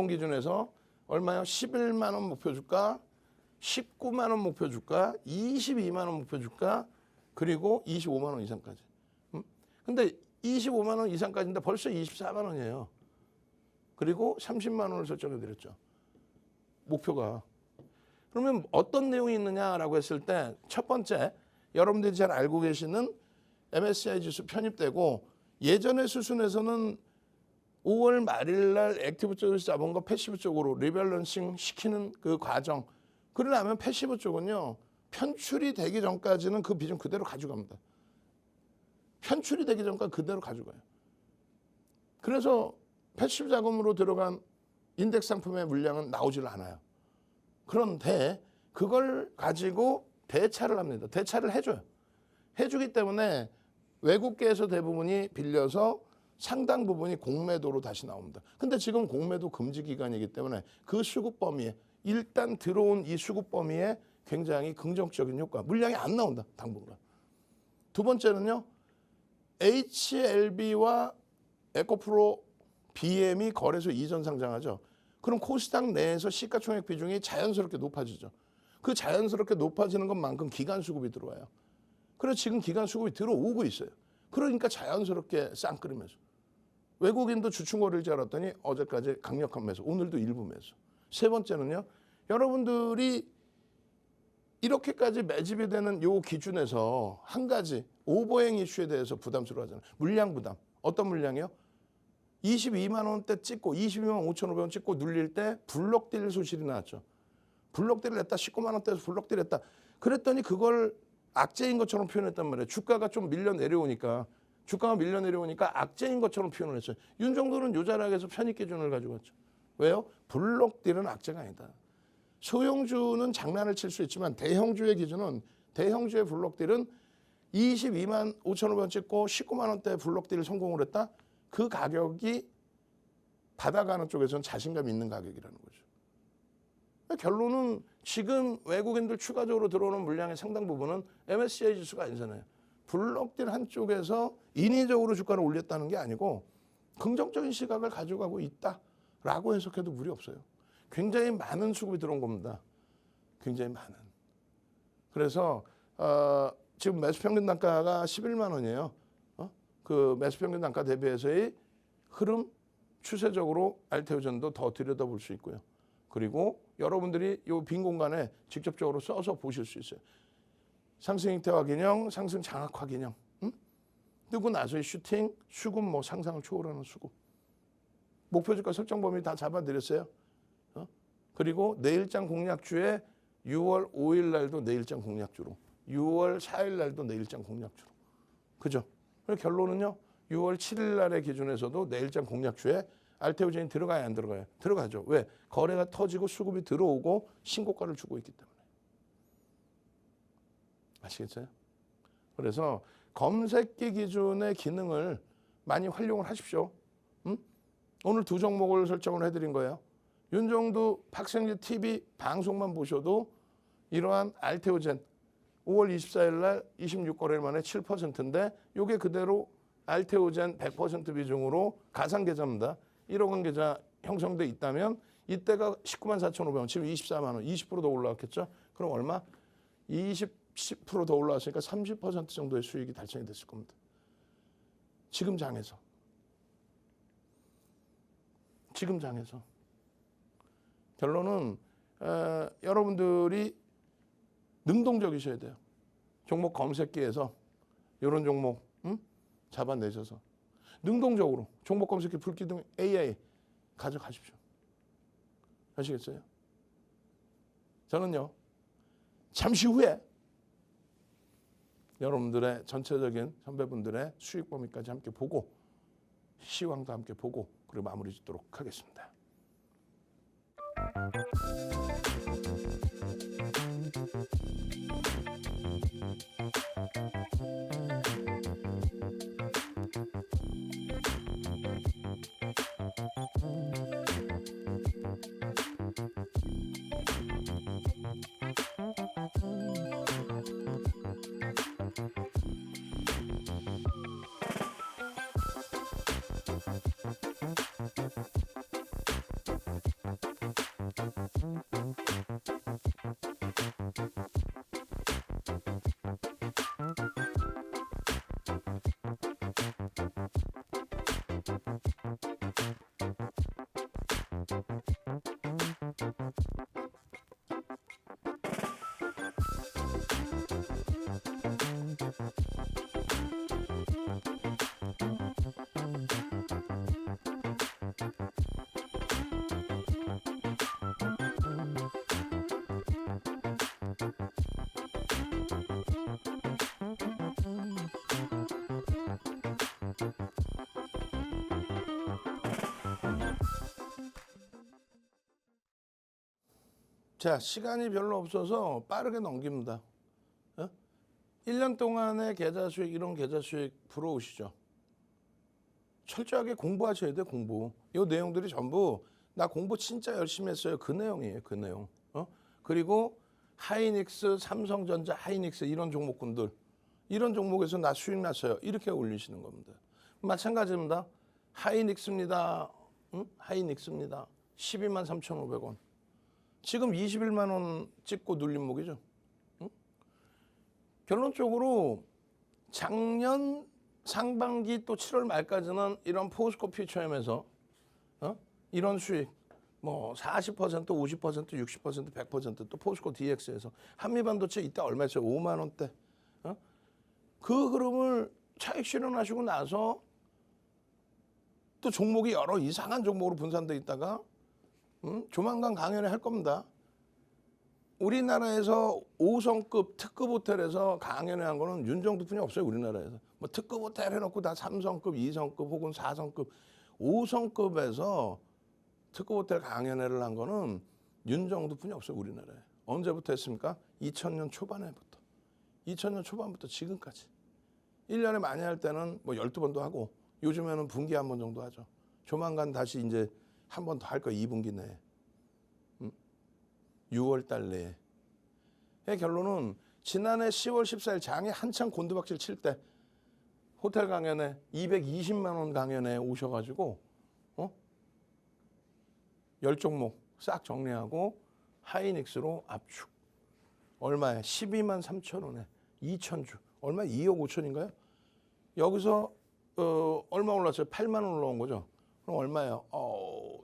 기준에서 얼마요? 11만 원 목표 주가, 19만 원 목표 주가, 22만 원 목표 주가, 그리고 25만 원 이상까지. 근데 25만 원 이상까지인데 벌써 24만 원이에요. 그리고 30만 원을 설정해 드렸죠. 목표가. 그러면 어떤 내용이 있느냐라고 했을 때 첫 번째, 여러분들이 잘 알고 계시는 MSCI 지수 편입되고 예전의 수순에서는 5월 말일 날 액티브 쪽에서 잡은 거 패시브 쪽으로 리밸런싱 시키는 그 과정. 그러려면 패시브 쪽은요. 편출이 되기 전까지는 그 비중 그대로 가져갑니다. 편출이 되기 전까지 그대로 가져가요. 그래서 패시브 자금으로 들어간 인덱스 상품의 물량은 나오질 않아요. 그런데 그걸 가지고 대차를 합니다. 대차를 해줘요. 해주기 때문에 외국계에서 대부분이 빌려서 상당 부분이 공매도로 다시 나옵니다. 근데 지금 공매도 금지 기간이기 때문에 그 수급 범위에 일단 들어온 이 수급 범위에 굉장히 긍정적인 효과, 물량이 안 나온다 당분간. 두 번째는요. HLB와 에코프로 BM이 거래소 이전 상장하죠. 그럼 코스닥 내에서 시가총액 비중이 자연스럽게 높아지죠. 그 자연스럽게 높아지는 것만큼 기간 수급이 들어와요. 그래서 지금 기간 수급이 들어오고 있어요. 그러니까 자연스럽게 쌍끌이 매수. 외국인도 주춤거릴 줄 알았더니 어제까지 강력한 매수, 오늘도 일부 매수. 세 번째는요. 여러분들이 이렇게까지 매집이 되는 요 기준에서 한 가지 오버행 이슈에 대해서 부담스러워하잖아요. 물량 부담. 어떤 물량이요? 22만 원대 찍고 22만 5,500원 찍고 눌릴 때 블록딜 소식이 나왔죠. 블록딜을 했다. 19만 원대에서 블록딜 했다. 그랬더니 그걸 악재인 것처럼 표현했단 말이에요. 주가가 좀 밀려 내려오니까 악재인 것처럼 표현을 했어요. 윤 정도는 요 자락에서 편입 기준을 가지고 왔죠. 왜요? 블록딜은 악재가 아니다. 소형주는 장난을 칠 수 있지만 대형주의 기준은 대형주의 블록딜은 22만 5,500원 찍고 19만 원대 블록딜을 성공을 했다. 그 가격이 받아가는 쪽에서는 자신감 있는 가격이라는 거죠. 결론은 지금 외국인들 추가적으로 들어오는 물량의 상당 부분은 MSCI 지수가 아니잖아요. 블록딜 한쪽에서 인위적으로 주가를 올렸다는 게 아니고 긍정적인 시각을 가져가고 있다라고 해석해도 무리 없어요. 굉장히 많은 수급이 들어온 겁니다. 굉장히 많은. 그래서 지금 매수평균 단가가 11만 원이에요. 그 매수평균 단가 대비해서의 흐름 추세적으로 알테오전도 더 들여다볼 수 있고요. 그리고 여러분들이 이 빈 공간에 직접적으로 써서 보실 수 있어요. 상승 형태화 기능, 상승 장악화 기능. 뜨고 나서의 슈팅, 수급 뭐 상상을 초월하는 수급. 목표 주가 설정 범위 다 잡아드렸어요. 그리고 내일장 공략주에 6월 5일 날도 내일장 공략주로, 6월 4일 날도 내일장 공략주로. 그죠? 결론은요. 6월 7일 날의 기준에서도 내일장 공략주에 알테오젠이 들어가야 안 들어가요? 들어가죠. 왜? 거래가 터지고 수급이 들어오고 신고가를 주고 있기 때문에. 아시겠어요? 그래서 검색기 기준의 기능을 많이 활용을 하십시오. 오늘 두 종목을 설정을 해드린 거예요. 윤정두 박생지 TV 방송만 보셔도 이러한 알테오젠 5월 24일 날 26거래일 만에 7%인데 이게 그대로 알테오젠 100% 비중으로 가상계좌입니다. 1억 원 계좌 형성돼 있다면 이때가 194,500원, 지금 24만 원, 20%더 올라왔겠죠? 그럼 얼마? 10% 더 올라왔으니까 30% 정도의 수익이 달성이 됐을 겁니다. 지금 장에서. 결론은 여러분들이 능동적이셔야 돼요. 종목 검색기에서 이런 종목 잡아내셔서 능동적으로 종목 검색기 불기둥 AI 가져가십시오. 아시겠어요? 저는요. 잠시 후에 여러분들의 전체적인 선배분들의 수익 범위까지 함께 보고 시황도 함께 보고 그리고 마무리 짓도록 하겠습니다. 자, 시간이 별로 없어서 빠르게 넘깁니다. 1년 동안의 계좌 수익, 이런 계좌 수익 부러우시죠? 철저하게 공부하셔야 돼, 공부. 이 내용들이 전부 나 공부 진짜 열심히 했어요. 그 내용이에요, 그 내용. 그리고 하이닉스, 삼성전자, 하이닉스 이런 종목군들. 이런 종목에서 나 수익 났어요. 이렇게 올리시는 겁니다. 마찬가지입니다. 하이닉스입니다. 하이닉스입니다. 12만 3,500원. 지금 21만 원 찍고 눌린 목이죠. 결론적으로 작년 상반기 또 7월 말까지는 이런 포스코 퓨처엠에서 이런 수익 뭐 40%, 50%, 60%, 100%또 포스코 DX에서 한미반도체 이때 얼마였어요? 5만 원대. 그 흐름을 차익 실현하시고 나서 또 종목이 여러 이상한 종목으로 분산돼 있다가 조만간 강연을 할 겁니다. 우리나라에서 5성급 특급 호텔에서 강연을 한 거는 윤정두뿐이 없어요. 우리나라에서. 뭐 특급 호텔 해놓고 다 3성급, 2성급 혹은 4성급, 5성급에서 특급 호텔 강연회를 한 거는 윤정두뿐이 없어요. 우리나라에. 언제부터 했습니까? 2000년 초반에부터. 2000년 초반부터 지금까지. 1년에 많이 할 때는 뭐 12번도 하고 요즘에는 분기에 한 번 정도 하죠. 조만간 다시 이제 한 번 더 할 거예요. 2분기 내에. 6월 달 내에. 결론은 지난해 10월 14일 장에 한창 곤두박질 칠 때 호텔 강연에 220만 원 강연에 오셔가지고 10종목 싹 정리하고 하이닉스로 압축. 얼마에? 12만 3천 원에 2천주. 얼마? 2억 5천인가요? 여기서 얼마 올랐어요? 8만 원 올라온 거죠. 그럼 얼마예요?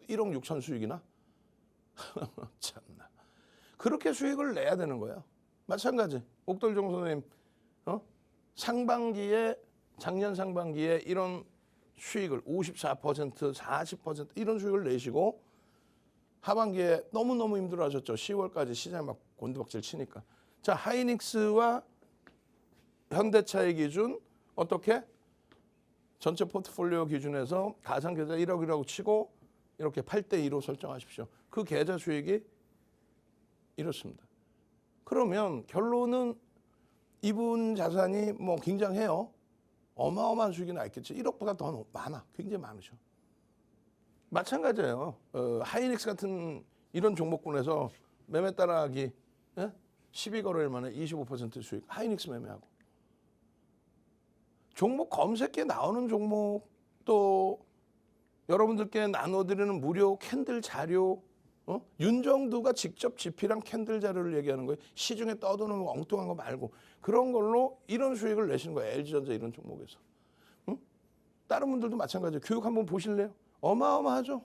1억 6천 수익이나? 참나. 그렇게 수익을 내야 되는 거예요. 마찬가지. 옥돌종 선생님 상반기에 작년 상반기에 이런 수익을 54%, 40% 이런 수익을 내시고 하반기에 너무너무 힘들어하셨죠. 10월까지 시장이 막 곤두박질 치니까. 자, 하이닉스와 현대차의 기준 어떻게? 전체 포트폴리오 기준에서 가상계좌 1억이라고 치고 이렇게 8대2로 설정하십시오. 그 계좌 수익이 이렇습니다. 그러면 결론은 이분 자산이 뭐 굉장해요. 어마어마한 수익이 나있겠죠. 1억보다 더 많아. 굉장히 많으셔. 마찬가지예요. 하이닉스 같은 이런 종목군에서 매매 따라하기 12거래일 만에 25% 수익. 하이닉스 매매하고. 종목 검색기에 나오는 종목 또 여러분들께 나눠드리는 무료 캔들 자료 윤정두가 직접 집필한 캔들 자료를 얘기하는 거예요. 시중에 떠도는 엉뚱한 거 말고 그런 걸로 이런 수익을 내시는 거예요. LG전자 이런 종목에서. 다른 분들도 마찬가지예요. 교육 한번 보실래요? 어마어마하죠.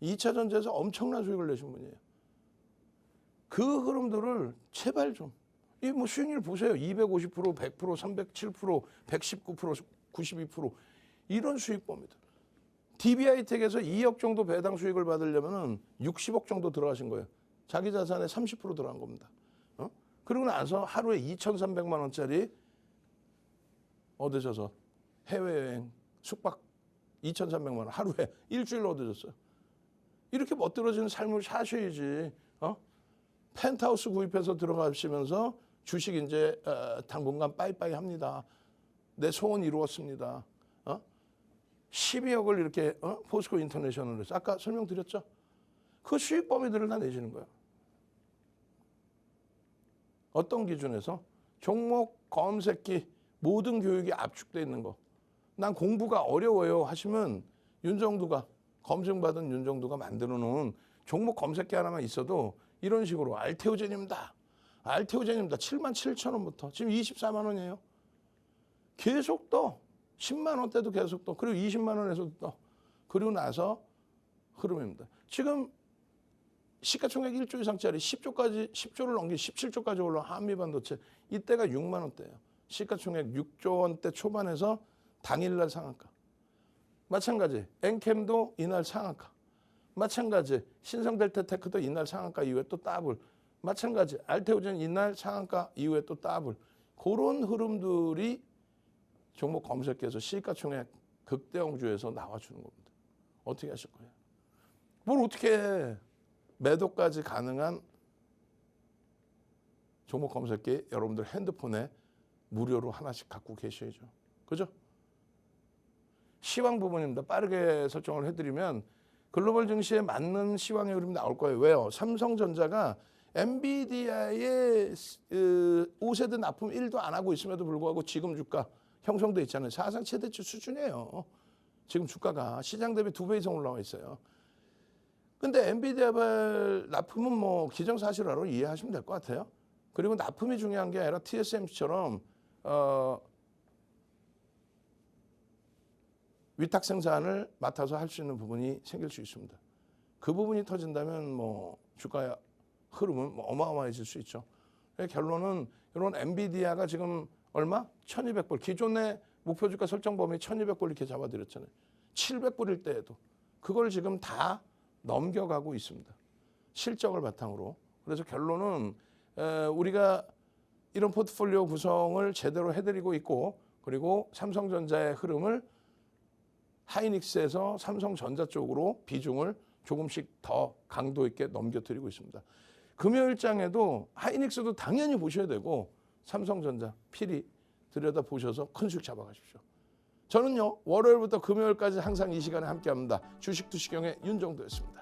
2차 전지에서 엄청난 수익을 내신 분이에요. 그 흐름들을 제발 좀. 이 뭐 수익률 보세요. 250%, 100%, 307%, 119%, 92% 이런 수익법입니다. DB하이텍에서 2억 정도 배당 수익을 받으려면 60억 정도 들어가신 거예요. 자기 자산의 30% 들어간 겁니다. 그러고 나서 하루에 2,300만 원짜리 얻으셔서 해외여행 숙박 2,300만 원 하루에 일주일로 얻으셨어요. 이렇게 멋들어지는 삶을 사셔야지. 펜트하우스 구입해서 들어가시면서 주식 이제 당분간 빠이빠이 합니다. 내 소원 이루었습니다. 12억을 이렇게 포스코 인터내셔널에서 아까 설명드렸죠. 그 수익 범위들을 다 내시는 거예요. 어떤 기준에서? 종목 검색기 모든 교육이 압축되어 있는 거. 난 공부가 어려워요 하시면 윤정두가 검증받은 윤정두가 만들어 놓은 종목 검색기 하나만 있어도 이런 식으로 알테오젠입니다. 알테오젠입니다. 77,000원부터 지금 24만 원이에요. 계속 떠. 10만 원대도 계속 떠. 그리고 20만 원에서도 떠. 그리고 나서 흐름입니다. 지금 시가총액 1조 이상짜리 10조를 넘긴 17조까지 올라온 한미반도체 이때가 6만 원대예요. 시가총액 6조 원대 초반에서 당일날 상한가. 마찬가지 엔캠도 이날 상한가. 마찬가지 신성델타테크도 이날 상한가 이후에 또 더블. 마찬가지 알테오젠 이날 상한가 이후에 또 더블. 그런 흐름들이 종목 검색해서 시가총액 극대형주에서 나와주는 겁니다. 어떻게 하실 거예요? 뭘 어떻게 해. 매도까지 가능한 종목 검색기 여러분들 핸드폰에 무료로 하나씩 갖고 계셔야죠. 그죠? 시황 부분입니다. 빠르게 설정을 해드리면 글로벌 증시에 맞는 시황의 흐름이 나올 거예요. 왜요? 삼성전자가 엔비디아의 5세대 납품 1도 안 하고 있음에도 불구하고 지금 주가 형성돼 있잖아요. 사상 최대치 수준이에요. 지금 주가가 시장 대비 2배 이상 올라와 있어요. 근데 엔비디아발 납품은 뭐 기정사실화로 이해하시면 될 것 같아요. 그리고 납품이 중요한 게 아니라 TSMC처럼 위탁 생산을 맡아서 할 수 있는 부분이 생길 수 있습니다. 그 부분이 터진다면 뭐 주가 흐름은 뭐 어마어마해질 수 있죠. 결론은 이런 엔비디아가 지금 얼마? 1,200불. 기존의 목표 주가 설정 범위 1,200불 이렇게 잡아드렸잖아요. 700불일 때에도 그걸 지금 다 넘겨가고 있습니다. 실적을 바탕으로. 그래서 결론은 우리가 이런 포트폴리오 구성을 제대로 해드리고 있고 그리고 삼성전자의 흐름을 하이닉스에서 삼성전자 쪽으로 비중을 조금씩 더 강도 있게 넘겨드리고 있습니다. 금요일장에도 하이닉스도 당연히 보셔야 되고 삼성전자, 필히 들여다보셔서 큰 수익 잡아가십시오. 저는요 월요일부터 금요일까지 항상 이 시간에 함께합니다. 주식 투시경의 윤정두였습니다.